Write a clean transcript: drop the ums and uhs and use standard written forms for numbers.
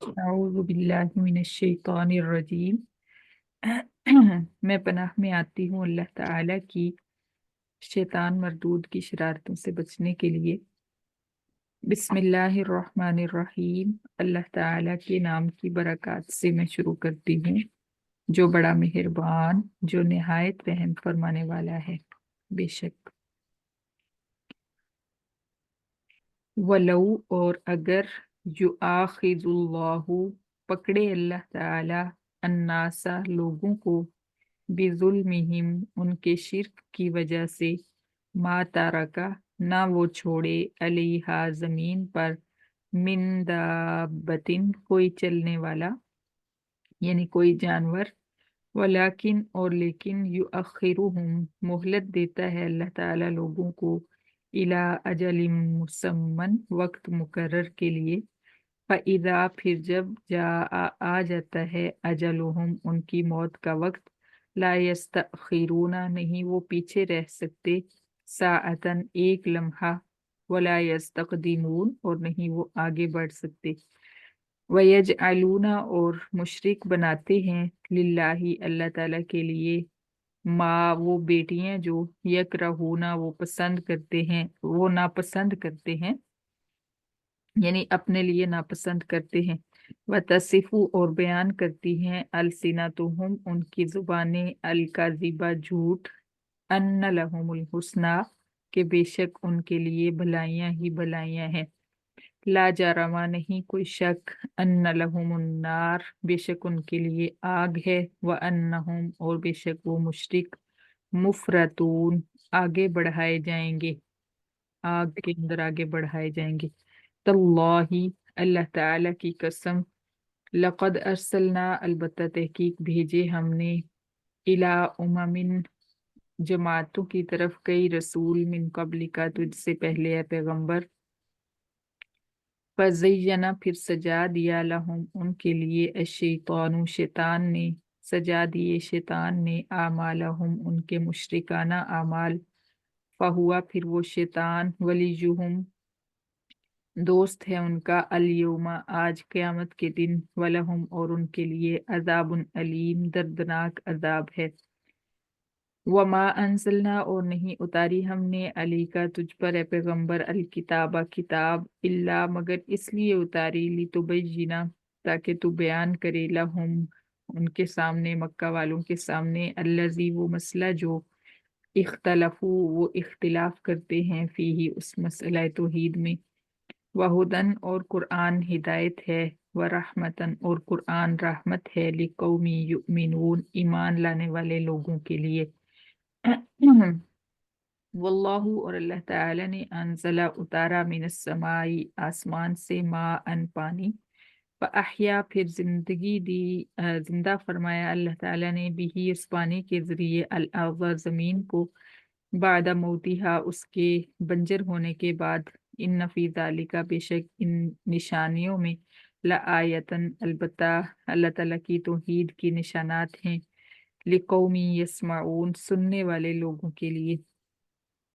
अऊज़ु बिल्लाहि मिनश्शैतानिर्रजीम। मैं पनाह में आती हूँ अल्लाह ताला की शैतान मरदूद की शरारतों से बचने के लिए। बिस्मिल्लाहिर्रहमानिर्रहीम। अल्लाह ताला के नाम की बरकत से मैं शुरू करती हूँ, जो बड़ा मेहरबान, जो निहायत रहम फरमाने वाला है। बेशक वलौ, और अगर, युआखिजुल्लाहु, पकड़े अल्लाह ताला, अन्नासा, लोगों को, बिजुल्मिहिम, उनके शिर्क की वजह से, मा तारका, ना वो छोड़े, अलैहा, जमीन पर, मिन दाब्बतिन, कोई चलने वाला, यानी कोई जानवर, वलाकिन, और लेकिन, युअखिरुहुम, मोहलत देता है अल्लाह ताला लोगों को, इला अजलिम मुसम्मन, वक्त मुकर्रर के लिए। फ़इज़ा, फिर जब, जा आ जाता है, अजलुहुम, उनकी मौत का वक्त, ला यस्तखिरूना, नहीं वो पीछे रह सकते, साअतन, एक लम्हा, वला यस्तक़दिमून, और नहीं वो आगे बढ़ सकते। वयजअलूना, और मुशरिक बनाते हैं, लिल्लाही, अल्लाह ताला के लिए, माँ, वो बेटियां जो, यकरहूना, वो पसंद करते हैं, वो नापसंद करते हैं, यानी अपने लिए नापसंद करते हैं। व तसिफु, और बयान करती हैं, अलसिनतुहुम, उनकी जुबानें, अलकाजिबा, झूठ, अन्न लहुमुल हुस्ना, के बेशक उनके लिए भलाइयां ही भलाइयां हैं। ला जरमा, नहीं कोई शक, अन्न लहुमुन्नार, बेशक उनके लिए आग है, व अन्नहुम, और बेशक वो मुशरिक, मुफरतून, आगे बढ़ाए जाएंगे, आग के अंदर आगे बढ़ाए जाएंगे। तल्लाही, अल्लाह ताला की कसम, लक़द अरसलना, अलबत्ता तहकीक भेजे हमने, इला उममिन, जमातों की तरफ, कई रसूल, मिन कब्लिका, तुझसे पहले है पैगंबर। फज़य्यना, फिर सजा दिया, लहुम, उनके लिए, अश-शैतानु, शैतान ने, सजा दिए शैतान ने, आमालहुम, उनके मुशरिकाना आमाल। फहुआ, फिर वो शैतान, वलियुहुम, दोस्त है उनका, अल-यौमा, आज क़यामत के दिन, वलहुम, और उनके लिए, अज़ाबुन अलीम, दर्दनाक अजाब है। वमा अंजलना, और नहीं उतारी हमने, अली का, तुझ पर, ए पैगंबर, अल किताबा, किताब, इल्ला, मगर इसलिए उतारी, लितुबय्यिना, ताकि तू बयान करे, लहुम, उनके सामने, मक्का वालों के सामने, अल्लज़ी, वो मसला जो, इख्तलफू, वो इख्तिलाफ करते हैं, फीही, उस मसला तौहीद में। वहुदन, और कुरान हिदायत है, व रहमतन, और कुरान रहमत है, लिकौमी युमिनून, ईमान लाने वाले लोगों के लिए। वल्लाहु, और अल्लाह ताला ने, अनज़ला, उतारा, मिनस समाई, आसमान से, मा अन, पानी, अहया, फिर जिंदगी दी, जिंदा फरमाया अल्लाह ताला ने, बिही, उस पानी के जरिए, अल अर्ज़, जमीन को, बादा मौतिहा, उसके बंजर होने के बाद, इन नफी ज़ालिका, बेशक इन निशानियों में, ला आयतन, अलबत्ता अल्लाह ताला की तौहीद की निशानात हैं, लिकौमी यस्माऊन, सुनने वाले लोगों के लिए।